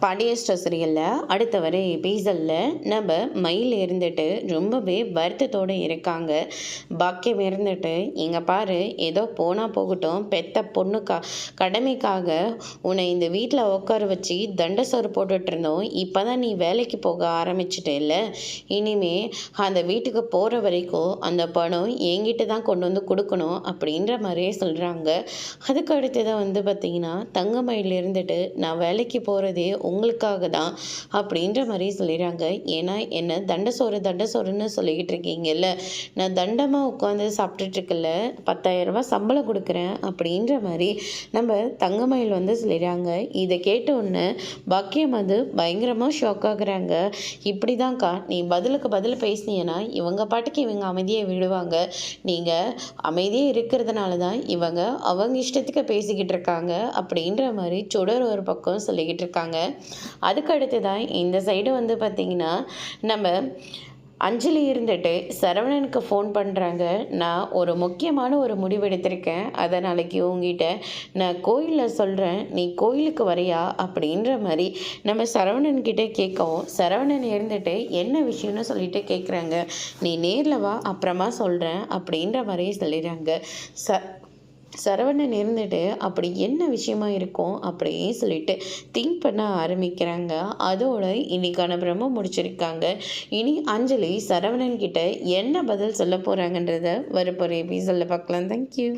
பாண்டியஸ்டர் சீரியலில் அடுத்த வர எபிசோடில் நம்ம மயில் இருந்துட்டு ரொம்பவே வருத்தத்தோடு இருக்காங்க. பாக்கியம் இருந்துட்டு இங்கே பாரு, ஏதோ போனால் போகட்டும், பெத்த கடமைக்காக உன்னை இந்த வீட்டில் உட்கார வச்சு தண்ட சோறு போட்டுட்டு இருந்தோம். இப்போ தான் நீ வேலைக்கு போக ஆரம்பிச்சிட்ட இல்லை, இனிமே அந்த வீட்டுக்கு போகிற வரைக்கும் அந்த பணம் என்கிட்ட தான் கொண்டு வந்து கொடுக்கணும் அப்படின்ற மாதிரியே சொல்கிறாங்க. அதுக்கு அடுத்ததான் பார்த்தீங்கன்னா தங்கமயில் இருந்துட்டு நான் வேலைக்கு போகிறதே உங்களுக்காக தான் அப்படின்ற மாதிரி சொல்லிடுறாங்க. ஏன்னா என்ன தண்ட சோறுன்னு சொல்லிக்கிட்டு இருக்கீங்கல்ல, நான் தண்டமாக உட்காந்து சாப்பிட்டுட்ருக்கல, 10,000 ரூபா சம்பளம் கொடுக்குறேன் அப்படின்ற மாதிரி நம்ம தங்கமயில் சொல்லிடுறாங்க. இதை கேட்ட உடனே பாக்கியம் பயங்கரமாக ஷாக் ஆகுறாங்க. இப்படி தான்க்கா நீ பதிலுக்கு பதில் பேசினீங்கன்னா இவங்க பாட்டுக்கு இவங்க அமைதியை விடுவாங்க, நீங்கள் அமைதியாக இருக்கிறதுனால தான் இவங்க அவங்க இஷ்டத்துக்கு பேசிக்கிட்டு இருக்காங்க அப்படின்ற மாதிரி சுடர் ஒரு பக்கம் சொல்லிக்கிட்டு இருக்காங்க. அதுக்கு அடுத்து தான் இந்த சைடு பார்த்திங்கன்னா நம்ம அஞ்சலி இருந்துட்டு சரவணனுக்கு ஃபோன் பண்ணுறாங்க. நான் ஒரு முக்கியமான ஒரு முடிவு எடுத்திருக்கேன், அதை நாளைக்கு உங்ககிட்ட நான் கோயிலில் சொல்கிறேன், நீ கோயிலுக்கு வரையா அப்படின்ற மாதிரி நம்ம சரவணன்கிட்ட கேட்கவும், சரவணன் இருந்துட்டு என்ன விஷயம்னு சொல்லிட்டு கேட்குறாங்க. நீ நேரில் வா, அப்புறமா சொல்கிறேன் அப்படின்ற மாதிரியே சொல்லிடுறாங்க. சரவணன் இருந்துட்டு அப்படி என்ன விஷயமா இருக்கும் அப்படின்னு சொல்லிட்டு திங்க் பண்ண ஆரம்பிக்கிறாங்க. அதோட இன்னைக்கான பிரம்ம முடிச்சிருக்காங்க. இனி அஞ்சலி சரவணன் கிட்ட என்ன பதில் சொல்ல போகிறாங்கன்றத வரப்போகிற எபிசோடில் பார்க்கலாம். தேங்க்யூ.